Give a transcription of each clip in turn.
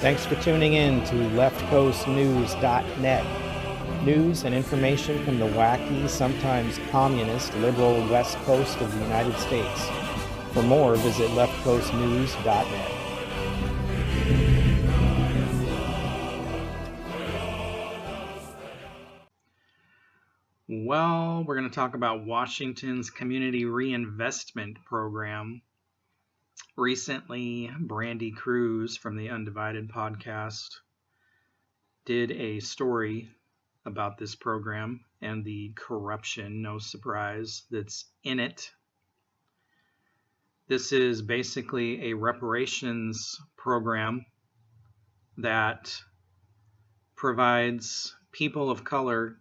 Thanks for tuning in to leftcoastnews.net. News and information from the wacky, sometimes communist, liberal west coast of the United States. For more, visit leftcoastnews.net. Well, we're going to talk about Washington's Community Reinvestment Program. Recently, Brandy Cruz from the Undivided podcast did a story about this program and the corruption, no surprise, that's in it. This is basically a reparations program that provides people of color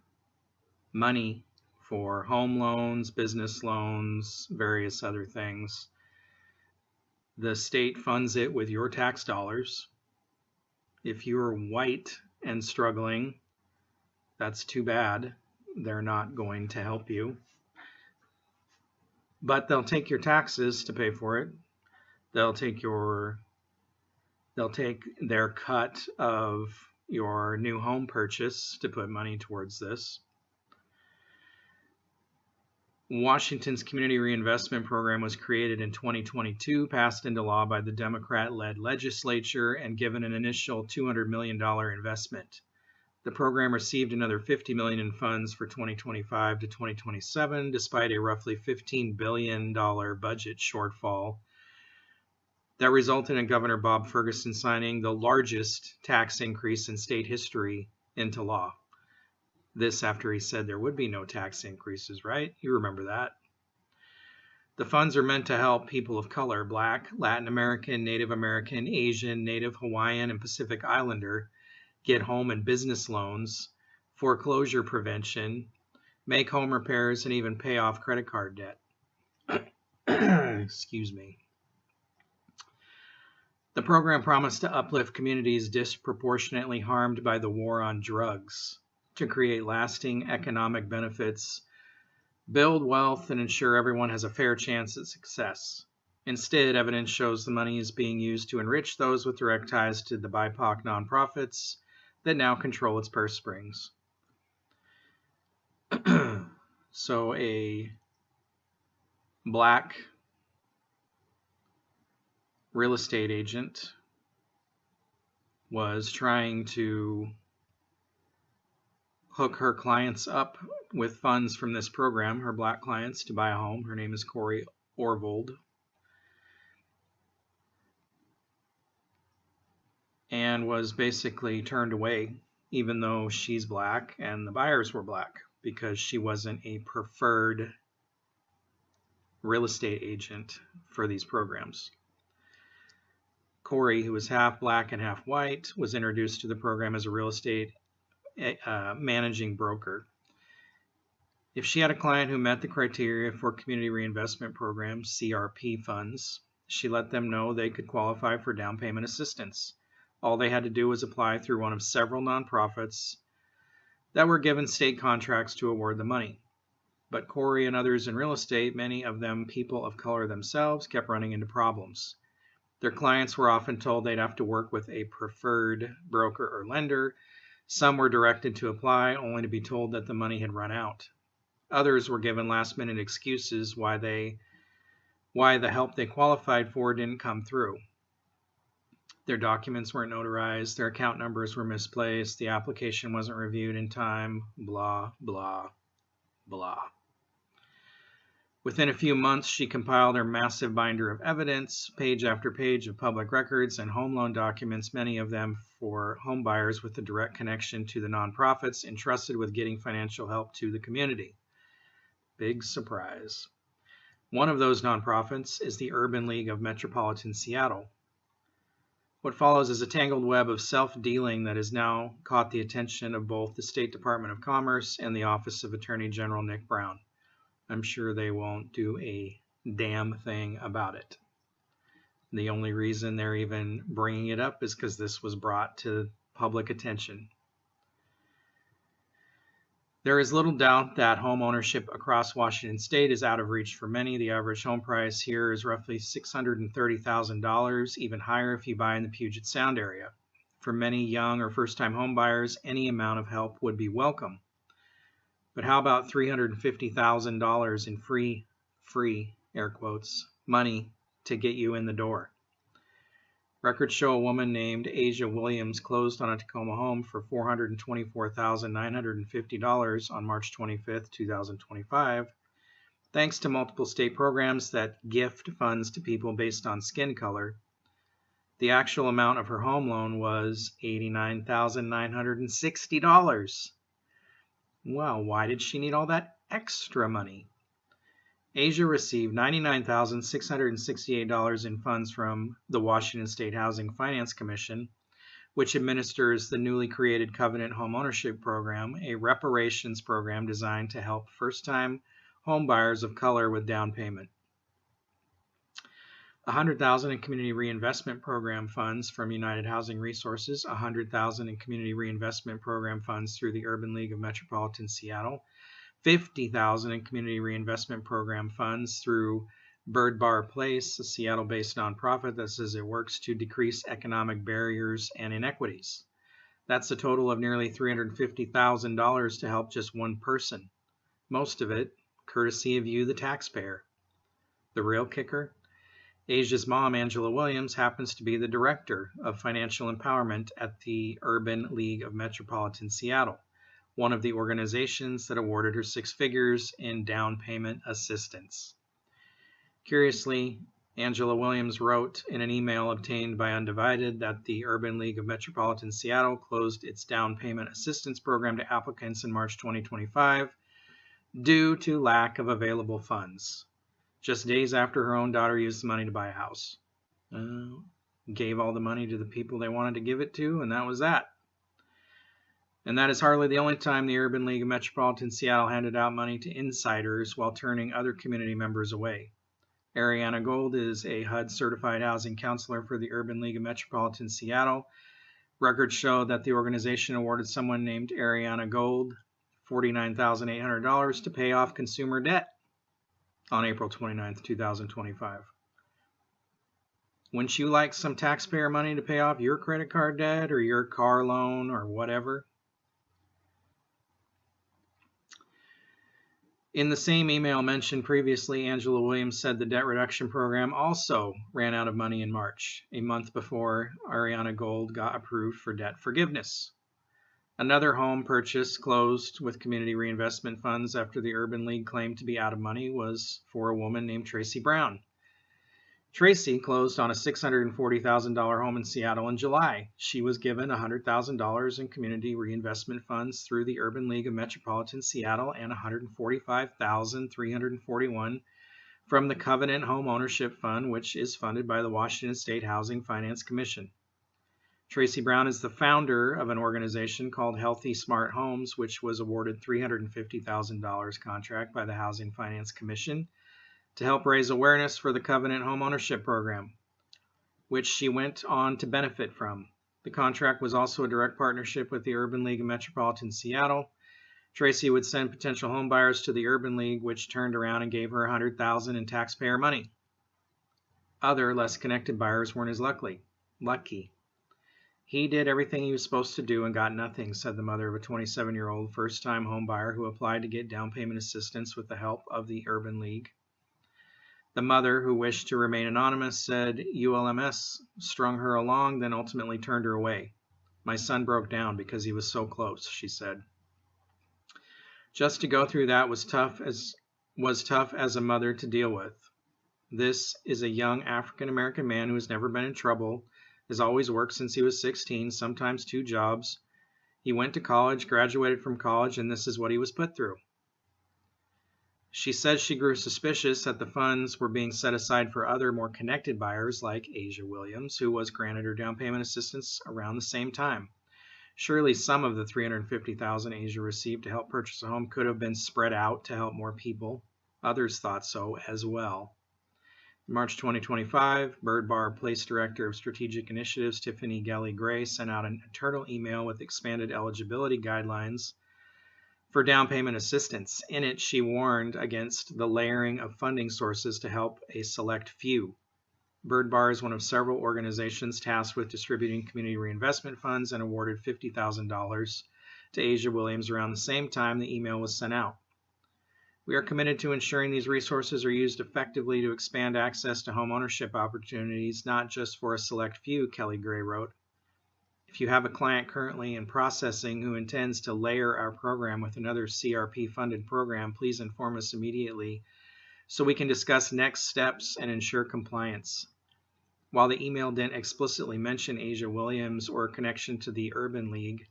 money for home loans, business loans, various other things. The state funds it with your tax dollars. If you're white and struggling, that's too bad. They're not going to help you. But they'll take your taxes to pay for it. They'll take their cut of your new home purchase to put money towards this. Washington's Community Reinvestment Program was created in 2022, passed into law by the Democrat-led legislature, and given an initial $200 million investment. The program received another $50 million in funds for 2025 to 2027, despite a roughly $15 billion budget shortfall that resulted in Governor Bob Ferguson signing the largest tax increase in state history into law. This after he said there would be no tax increases, right? You remember that. The funds are meant to help people of color, Black, Latin American, Native American, Asian, Native Hawaiian, and Pacific Islander, get home and business loans, foreclosure prevention, make home repairs, and even pay off credit card debt. Excuse me. The program promised to uplift communities disproportionately harmed by the war on drugs, to create lasting economic benefits, build wealth, and ensure everyone has a fair chance at success. Instead, evidence shows the money is being used to enrich those with direct ties to the BIPOC nonprofits that now control its purse strings. So a Black real estate agent was trying to hook her clients up with funds from this program, her Black clients, to buy a home. Her name is Corey Orvold. And was basically turned away, even though she's Black and the buyers were Black, because she wasn't a preferred real estate agent for these programs. Corey, who was half Black and half white, was introduced to the program as a real estate managing broker. If she had a client who met the criteria for Community Reinvestment Program, CRP funds, she let them know they could qualify for down payment assistance. All they had to do was apply through one of several nonprofits that were given state contracts to award the money. But Corey and others in real estate, many of them people of color themselves, kept running into problems. Their clients were often told they'd have to work with a preferred broker or lender. Some were directed to apply, only to be told that the money had run out. Others were given last-minute excuses why the help they qualified for didn't come through. Their documents weren't notarized, their account numbers were misplaced, the application wasn't reviewed in time, blah, blah, blah. Within a few months, she compiled her massive binder of evidence, page after page of public records and home loan documents, many of them for home buyers with a direct connection to the nonprofits entrusted with getting financial help to the community. Big surprise. One of those nonprofits is the Urban League of Metropolitan Seattle. What follows is a tangled web of self-dealing that has now caught the attention of both the State Department of Commerce and the Office of Attorney General Nick Brown. I'm sure they won't do a damn thing about it. The only reason they're even bringing it up is because this was brought to public attention. There is little doubt that home ownership across Washington state is out of reach for many. The average home price here is roughly $630,000, even higher if you buy in the Puget Sound area. For many young or first-time homebuyers, any amount of help would be welcome. But how about $350,000 in free, air quotes, money to get you in the door? Records show a woman named Asia Williams closed on a Tacoma home for $424,950 on March 25, 2025, thanks to multiple state programs that gift funds to people based on skin color. The actual amount of her home loan was $89,960. Well, why did she need all that extra money? Asia received $99,668 in funds from the Washington State Housing Finance Commission, which administers the newly created Covenant Homeownership Program, a reparations program designed to help first-time homebuyers of color with down payment. $100,000 in Community Reinvestment Program funds from United Housing Resources, $100,000 in Community Reinvestment Program funds through the Urban League of Metropolitan Seattle, $50,000 in Community Reinvestment Program funds through Bird Bar Place, a Seattle-based nonprofit that says it works to decrease economic barriers and inequities. That's a total of nearly $350,000 to help just one person, most of it courtesy of you, the taxpayer. The real kicker? Asia's mom, Angela Williams, happens to be the Director of Financial Empowerment at the Urban League of Metropolitan Seattle, one of the organizations that awarded her 6 figures in down payment assistance. Curiously, Angela Williams wrote in an email obtained by Undivided that the Urban League of Metropolitan Seattle closed its down payment assistance program to applicants in March 2025 due to lack of available funds, just days after her own daughter used the money to buy a house. Gave all the money to the people they wanted to give it to, and that was that. And that is hardly the only time the Urban League of Metropolitan Seattle handed out money to insiders while turning other community members away. Ariana Gold is a HUD-certified housing counselor for the Urban League of Metropolitan Seattle. Records show that the organization awarded someone named Ariana Gold $49,800 to pay off consumer debt on April 29, 2025. Wouldn't you like some taxpayer money to pay off your credit card debt or your car loan or whatever? In the same email mentioned previously, Angela Williams said the debt reduction program also ran out of money in March, a month before Ariana Gold got approved for debt forgiveness. Another home purchase closed with community reinvestment funds after the Urban League claimed to be out of money was for a woman named Tracy Brown. Tracy closed on a $640,000 home in Seattle in July. She was given $100,000 in community reinvestment funds through the Urban League of Metropolitan Seattle and $145,341 from the Covenant Home Ownership Fund, which is funded by the Washington State Housing Finance Commission. Tracy Brown is the founder of an organization called Healthy Smart Homes, which was awarded $350,000 contract by the Housing Finance Commission to help raise awareness for the Covenant Home Ownership Program, which she went on to benefit from. The contract was also a direct partnership with the Urban League of Metropolitan Seattle. Tracy would send potential home buyers to the Urban League, which turned around and gave her $100,000 in taxpayer money. Other, less connected buyers weren't as lucky. He did everything he was supposed to do and got nothing, said the mother of a 27-year-old first-time home buyer who applied to get down payment assistance with the help of the Urban League. The mother, who wished to remain anonymous, said ULMS strung her along, then ultimately turned her away. My son broke down because he was so close, she said. Just to go through that was tough as a mother to deal with. This is a young African-American man who has never been in trouble, has always worked since he was 16, sometimes 2 jobs. He went to college, graduated from college, and this is what he was put through. She says she grew suspicious that the funds were being set aside for other, more connected buyers like Asia Williams, who was granted her down payment assistance around the same time. Surely some of the $350,000 Asia received to help purchase a home could have been spread out to help more people. Others thought so as well. In March 2025, Bird Bar Place Director of Strategic Initiatives Tiffany Gelly-Gray sent out an internal email with expanded eligibility guidelines for down payment assistance. In it, she warned against the layering of funding sources to help a select few. Bird Bar is one of several organizations tasked with distributing community reinvestment funds and awarded $50,000 to Asia Williams around the same time the email was sent out. We are committed to ensuring these resources are used effectively to expand access to home ownership opportunities, not just for a select few, Kelly Gray wrote. If you have a client currently in processing who intends to layer our program with another CRP-funded program, please inform us immediately so we can discuss next steps and ensure compliance. While the email didn't explicitly mention Asia Williams or a connection to the Urban League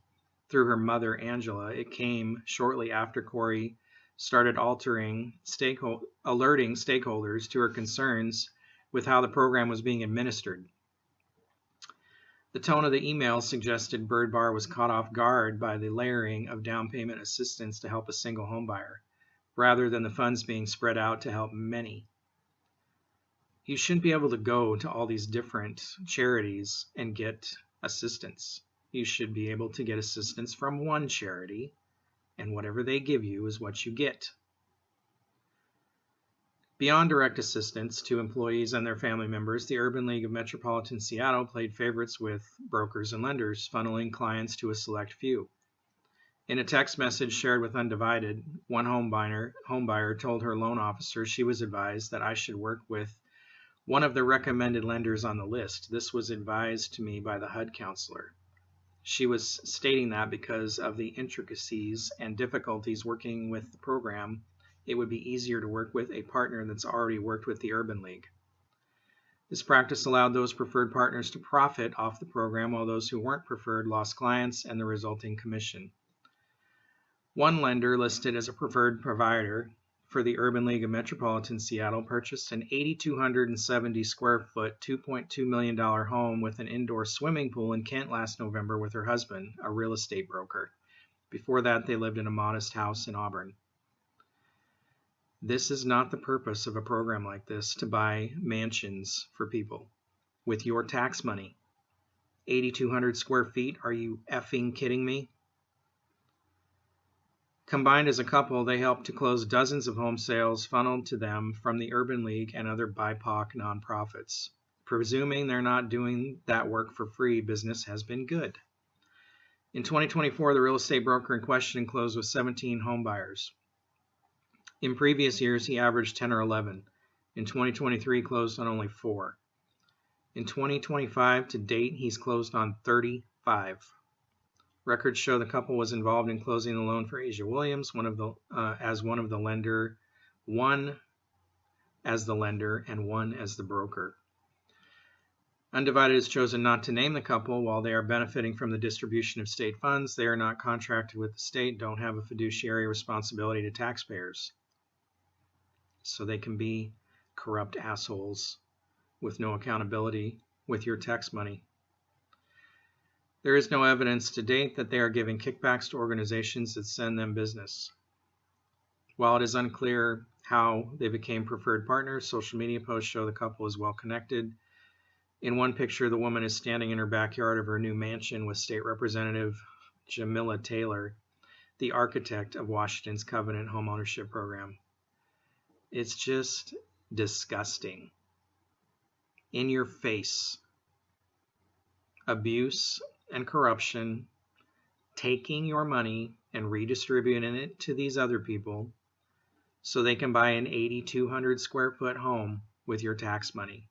through her mother, Angela, it came shortly after Corey started alerting stakeholders to her concerns with how the program was being administered. The tone of the email suggested Bird Bar was caught off guard by the layering of down payment assistance to help a single home buyer, rather than the funds being spread out to help many. You shouldn't be able to go to all these different charities and get assistance. You should be able to get assistance from one charity, and whatever they give you is what you get. Beyond direct assistance to employees and their family members, the Urban League of Metropolitan Seattle played favorites with brokers and lenders, funneling clients to a select few. In a text message shared with Undivided, one home buyer told her loan officer she was advised that I should work with one of the recommended lenders on the list. This was advised to me by the HUD counselor. She was stating that because of the intricacies and difficulties working with the program, it would be easier to work with a partner that's already worked with the Urban League. This practice allowed those preferred partners to profit off the program, while those who weren't preferred lost clients and the resulting commission. One lender listed as a preferred provider for the Urban League of Metropolitan Seattle purchased an 8,270 square foot, $2.2 million home with an indoor swimming pool in Kent last November with her husband, a real estate broker. Before that, they lived in a modest house in Auburn. This is not the purpose of a program like this, to buy mansions for people with your tax money. 8,200 square feet? Are you effing kidding me? Combined as a couple, they helped to close dozens of home sales funneled to them from the Urban League and other BIPOC nonprofits. Presuming they're not doing that work for free, business has been good. In 2024, the real estate broker in question closed with 17 home buyers. In previous years, he averaged 10 or 11. In 2023, closed on only 4. In 2025 to date, he's closed on 35. Records show the couple was involved in closing the loan for Asia Williams, one as the lender and one as the broker. Undivided has chosen not to name the couple. While they are benefiting from the distribution of state funds, they are not contracted with the state, don't have a fiduciary responsibility to taxpayers. So they can be corrupt assholes with no accountability with your tax money. There is no evidence to date that they are giving kickbacks to organizations that send them business. While it is unclear how they became preferred partners, social media posts show the couple is well connected. In one picture, the woman is standing in her backyard of her new mansion with State Representative Jamila Taylor, the architect of Washington's Covenant Homeownership Program. It's just disgusting. In your face. Abuse and corruption, taking your money and redistributing it to these other people so they can buy an 8,200 square foot home with your tax money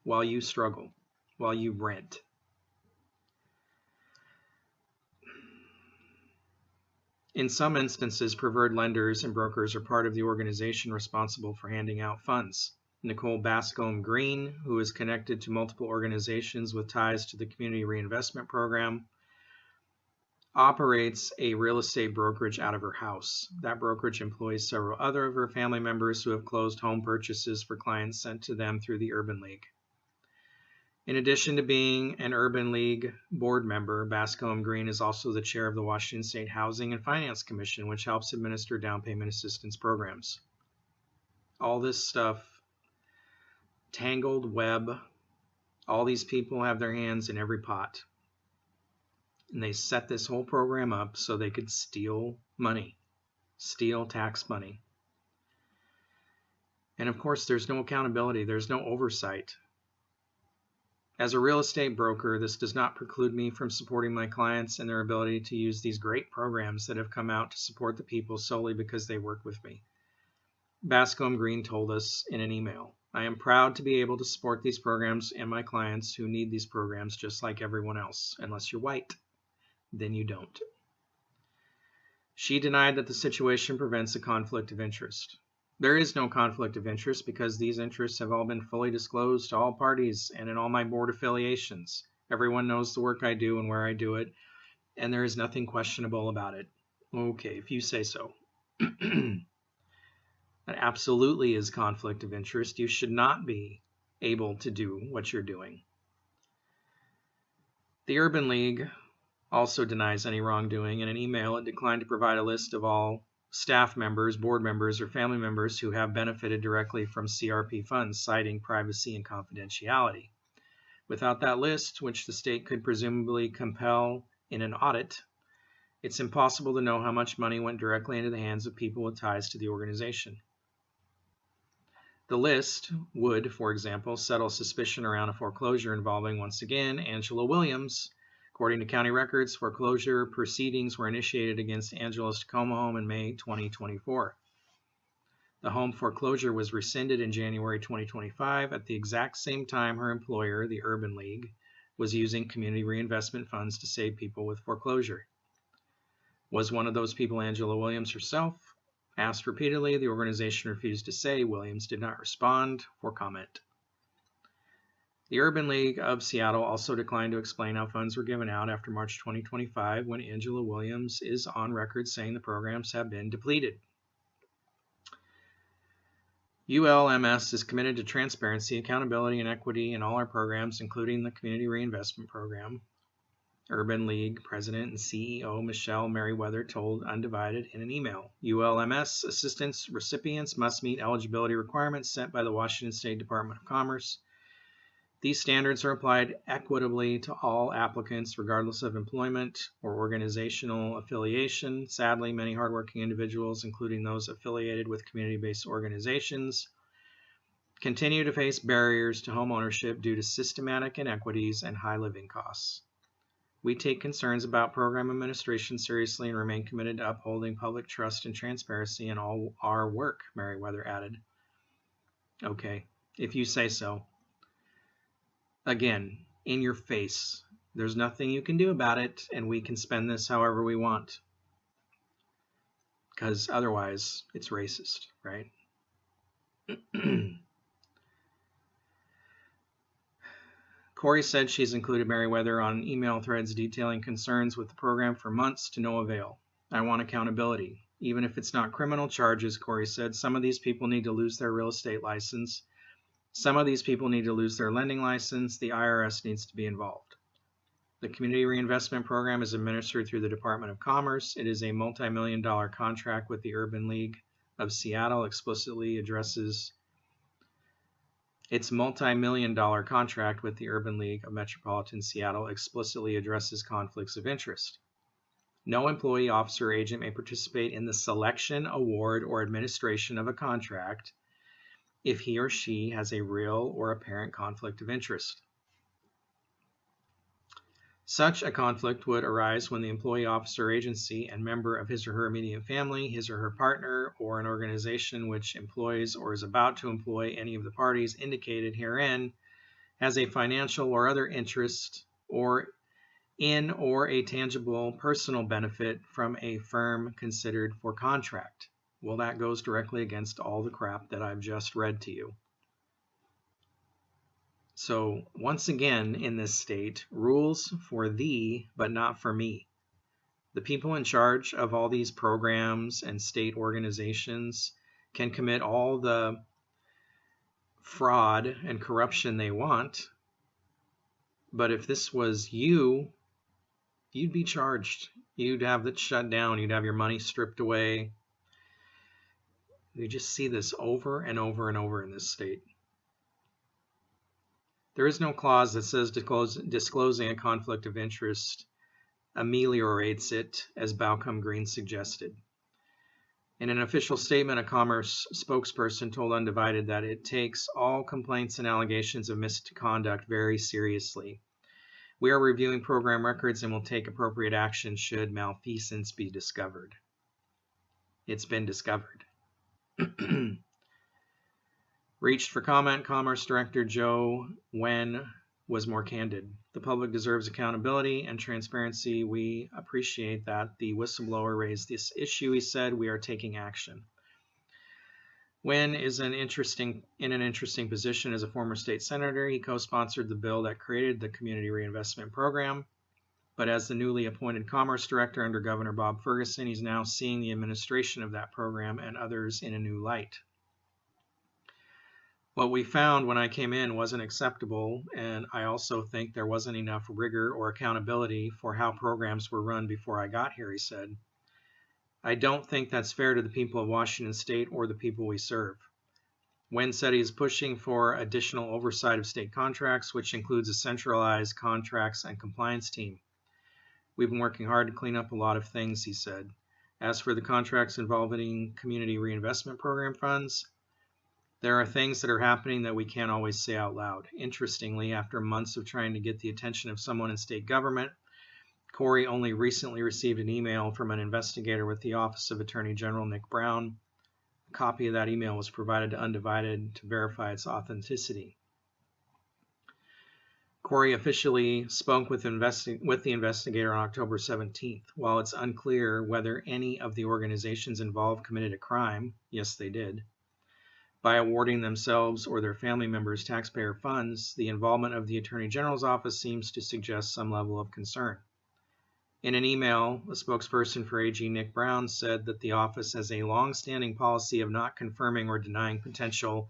while you struggle, while you rent. In some instances, preferred lenders and brokers are part of the organization responsible for handing out funds. Nicole Bascombe Green, who is connected to multiple organizations with ties to the Community Reinvestment Program, operates a real estate brokerage out of her house. That brokerage employs several other of her family members who have closed home purchases for clients sent to them through the Urban League. In addition to being an Urban League board member, Bascombe Green is also the chair of the Washington State Housing and Finance Commission, which helps administer down payment assistance programs. All this stuff, tangled web, all these people have their hands in every pot. And they set this whole program up so they could steal money, steal tax money. And of course, there's no accountability, there's no oversight. As a real estate broker, this does not preclude me from supporting my clients and their ability to use these great programs that have come out to support the people solely because they work with me. Bascom Green told us in an email, I am proud to be able to support these programs and my clients who need these programs just like everyone else. Unless you're white, then you don't. She denied that the situation prevents a conflict of interest. There is no conflict of interest because these interests have all been fully disclosed to all parties and in all my board affiliations. Everyone knows the work I do and where I do it, and there is nothing questionable about it. Okay, if you say so. That absolutely is conflict of interest. You should not be able to do what you're doing. The Urban League also denies any wrongdoing. In an email, it declined to provide a list of all staff members, board members, or family members who have benefited directly from CRP funds, citing privacy and confidentiality. Without that list, which the state could presumably compel in an audit, it's impossible to know how much money went directly into the hands of people with ties to the organization. The list would, for example, settle suspicion around a foreclosure involving, once again, Angela Williams. According to county records, foreclosure proceedings were initiated against Angela's Tacoma home in May 2024. The home foreclosure was rescinded in January 2025 at the exact same time her employer, the Urban League, was using community reinvestment funds to save people with foreclosure. Was one of those people Angela Williams herself? Asked repeatedly, the organization refused to say. Williams did not respond for comment. The Urban League of Seattle also declined to explain how funds were given out after March 2025 when Angela Williams is on record saying the programs have been depleted. ULMS is committed to transparency, accountability, and equity in all our programs, including the Community Reinvestment Program. Urban League President and CEO Michelle Merriweather told Undivided in an email, ULMS assistance recipients must meet eligibility requirements set by the Washington State Department of Commerce. These standards are applied equitably to all applicants, regardless of employment or organizational affiliation. Sadly, many hardworking individuals, including those affiliated with community-based organizations, continue to face barriers to home ownership due to systematic inequities and high living costs. We take concerns about program administration seriously and remain committed to upholding public trust and transparency in all our work, Merriweather added. Okay, if you say so. Again, in your face. There's nothing you can do about it, and we can spend this however we want. Because otherwise, it's racist, right? Corey said she's included Merriweather on email threads detailing concerns with the program for months to no avail. I want accountability. Even if it's not criminal charges, Corey said, some of these people need to lose their real estate license. Some of these people need to lose their lending license. The IRS needs to be involved. The Community Reinvestment Program is administered through the Department of Commerce. It is a multi-million-dollar contract with the Urban League of Seattle Its multi-million-dollar contract with the Urban League of Metropolitan Seattle explicitly addresses conflicts of interest. No employee, officer, or agent may participate in the selection, award, or administration of a contract if he or she has a real or apparent conflict of interest. Such a conflict would arise when the employee, officer, agency, and member of his or her immediate family, his or her partner, or an organization which employs or is about to employ any of the parties indicated herein has a financial or other interest or in or a tangible personal benefit from a firm considered for contract. Well, that goes directly against all the crap that I've just read to you. So once again, in this state, rules for thee, but not for me. The people in charge of all these programs and state organizations can commit all the fraud and corruption they want. But if this was you, you'd be charged. You'd have it shut down. You'd have your money stripped away. You just see this over and over and over in this state. There is no clause that says disclosing a conflict of interest ameliorates it, as Balcom Green suggested. In an official statement, a Commerce spokesperson told Undivided that it takes all complaints and allegations of misconduct very seriously. We are reviewing program records and will take appropriate action should malfeasance be discovered. It's been discovered. Reached for comment, Commerce Director Joe Wen was more candid. The public deserves accountability and transparency. We appreciate that the whistleblower raised this issue, he said. We are taking action. Wen is in an interesting position as a former state senator. He co-sponsored the bill that created the Community Reinvestment Program. But as the newly appointed Commerce Director under Governor Bob Ferguson, he's now seeing the administration of that program and others in a new light. What we found when I came in wasn't acceptable, and I also think there wasn't enough rigor or accountability for how programs were run before I got here, he said. I don't think that's fair to the people of Washington State or the people we serve. Wen said he is pushing for additional oversight of state contracts, which includes a centralized contracts and compliance team. We've been working hard to clean up a lot of things, he said. As for the contracts involving Community Reinvestment Program funds, there are things that are happening that we can't always say out loud. Interestingly, after months of trying to get the attention of someone in state government, Corey only recently received an email from an investigator with the Office of Attorney General Nick Brown. A copy of that email was provided to Undivided to verify its authenticity. Corey officially spoke with the investigator on October 17th. While it's unclear whether any of the organizations involved committed a crime, yes, they did, by awarding themselves or their family members taxpayer funds, the involvement of the Attorney General's office seems to suggest some level of concern. In an email, a spokesperson for AG Nick Brown said that the office has a long-standing policy of not confirming or denying potential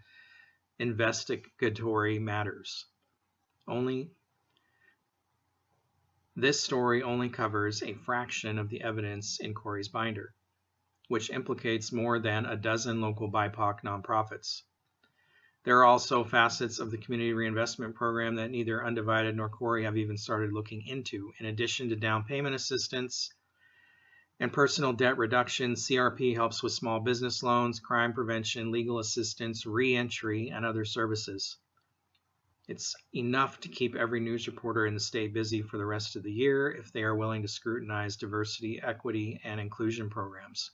investigatory matters. This story only covers a fraction of the evidence in Corey's binder, which implicates more than a dozen local BIPOC nonprofits. There are also facets of the Community Reinvestment Program that neither Undivided nor Corey have even started looking into. In addition to down payment assistance and personal debt reduction, CRP helps with small business loans, crime prevention, legal assistance, re-entry, and other services. It's enough to keep every news reporter in the state busy for the rest of the year if they are willing to scrutinize diversity, equity, and inclusion programs.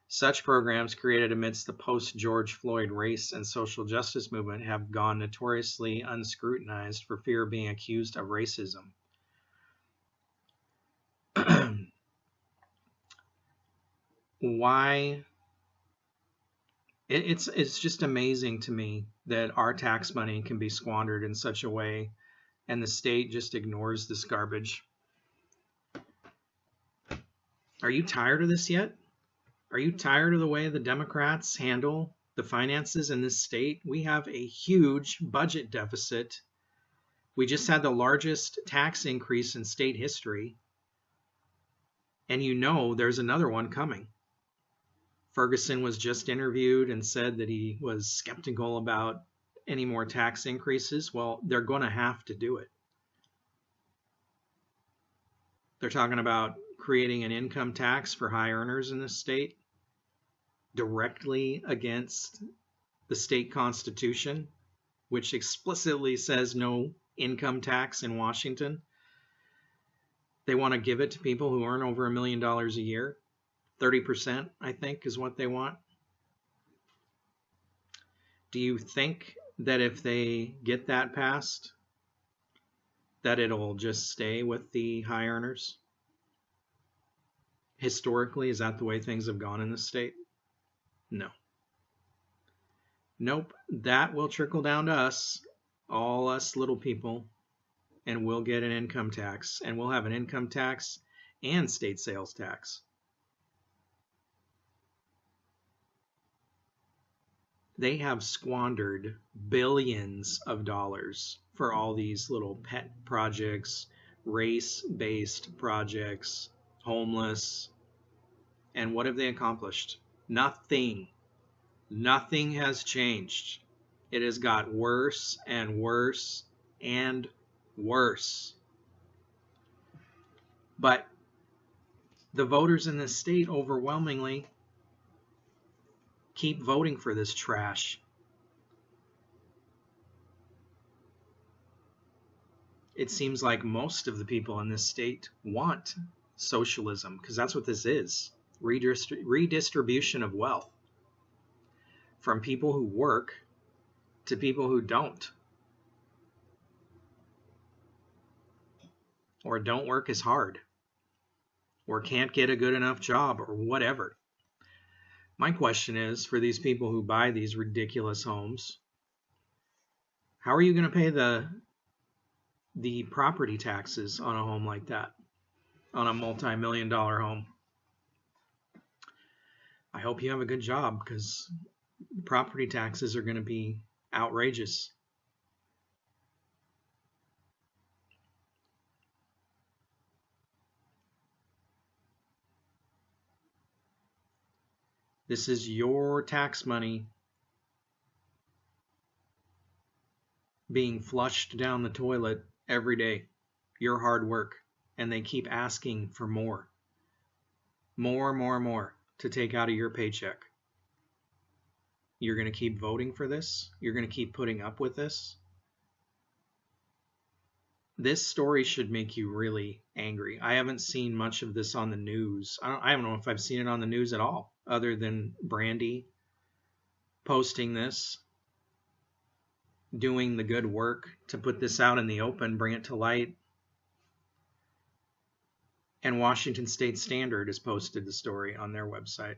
Such programs created amidst the post-George Floyd race and social justice movement have gone notoriously unscrutinized for fear of being accused of racism. Why? It's just amazing to me that our tax money can be squandered in such a way and the state just ignores this garbage. Are you tired of this yet? Are you tired of the way the Democrats handle the finances in this state? We have a huge budget deficit. We just had the largest tax increase in state history. And you know there's another one coming. Ferguson was just interviewed and said that he was skeptical about any more tax increases. Well, they're going to have to do it. They're talking about creating an income tax for high earners in this state, directly against the state constitution, which explicitly says no income tax in Washington. They want to give it to people who earn over $1 million a year. 30%, I think, is what they want. Do you think that if they get that passed, that it'll just stay with the high earners? Historically, is that the way things have gone in the state? No. Nope. That will trickle down to us, all us little people, and we'll get an income tax, and we'll have an income tax and state sales tax. They have squandered billions of dollars for all these little pet projects, race-based projects, homeless. And what have they accomplished? Nothing. Nothing has changed. It has got worse and worse and worse. But the voters in this state overwhelmingly Keep voting for this trash. It seems like most of the people in this state want socialism, because that's what this is. Redistribution of wealth from people who work to people who don't, or don't work as hard, or can't get a good enough job, or whatever. My question is, for these people who buy these ridiculous homes, how are you going to pay the property taxes on a home like that, on a multi-million-dollar home? I hope you have a good job, because property taxes are going to be outrageous. This is your tax money being flushed down the toilet every day, your hard work, and they keep asking for more to take out of your paycheck. You're going to keep voting for this? You're going to keep putting up with this? This story should make you really angry. I haven't seen much of this on the news. I don't know if I've seen it on the news at all, other than Brandy posting this, doing the good work to put this out in the open, bring it to light. And Washington State Standard has posted the story on their website.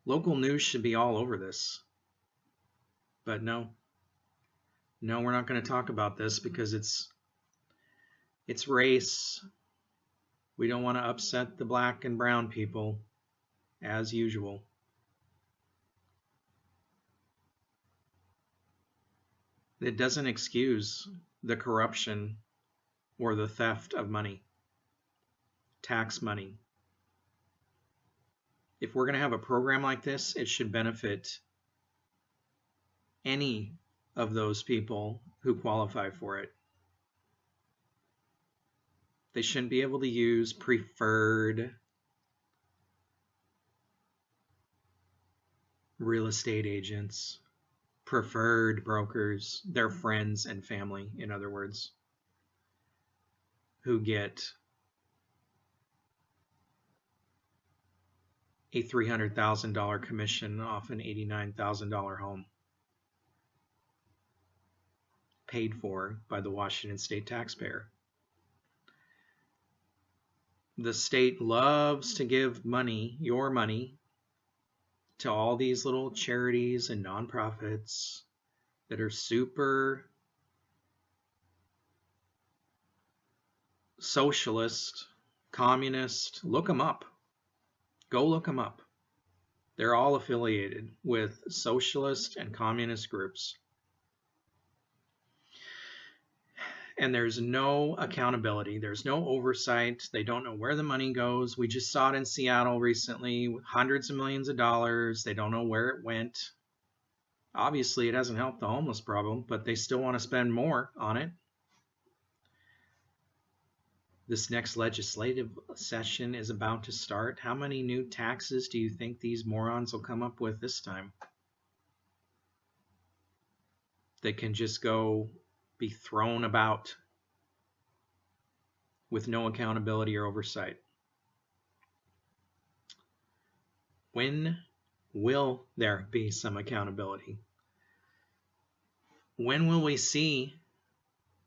Local news should be all over this. But no, we're not going to talk about this, because it's race. We don't want to upset the black and brown people, as usual. It doesn't excuse the corruption or the theft of money, tax money. If we're going to have a program like this, it should benefit any of those people who qualify for it. They shouldn't be able to use preferred real estate agents, preferred brokers, their friends and family, in other words, who get a $300,000 commission off an $89,000 home paid for by the Washington State taxpayer. The state loves to give money, your money, to all these little charities and nonprofits that are super socialist, communist. Look them up. Go look them up. They're all affiliated with socialist and communist groups. And there's no accountability. There's no oversight. They don't know where the money goes. We just saw it in Seattle recently with hundreds of millions of dollars. They don't know where it went. Obviously, it hasn't helped the homeless problem, but they still want to spend more on it. This next legislative session is about to start. How many new taxes do you think these morons will come up with this time? They can just go be thrown about with no accountability or oversight. When will there be some accountability? When will we see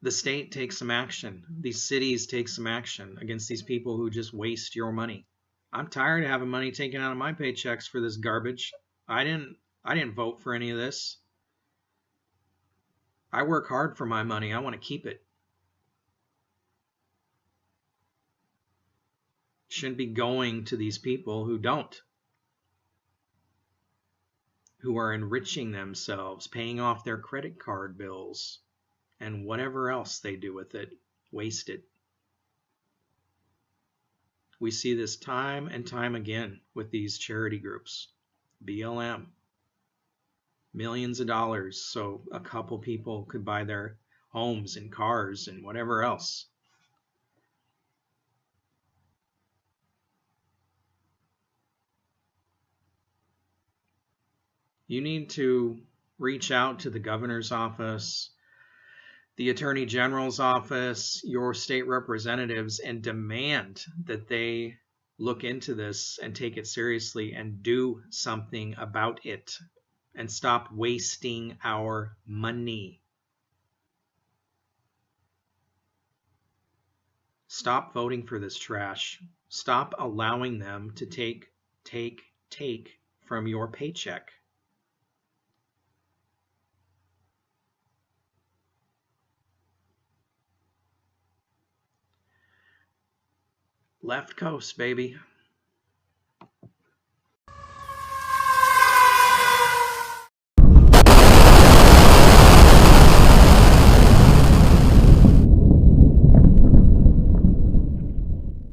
the state take some action, these cities take some action against these people who just waste your money? I'm tired of having money taken out of my paychecks for this garbage. I didn't vote for any of this. I work hard for my money. I want to keep it. Shouldn't be going to these people who don't, who are enriching themselves, paying off their credit card bills, and whatever else they do with it, waste it. We see this time and time again with these charity groups, BLM. Millions of dollars so a couple people could buy their homes and cars and whatever else. You need to reach out to the governor's office, the attorney general's office, your state representatives, and demand that they look into this and take it seriously and do something about it and stop wasting our money. Stop voting for this trash. Stop allowing them to take from your paycheck. Left coast, baby.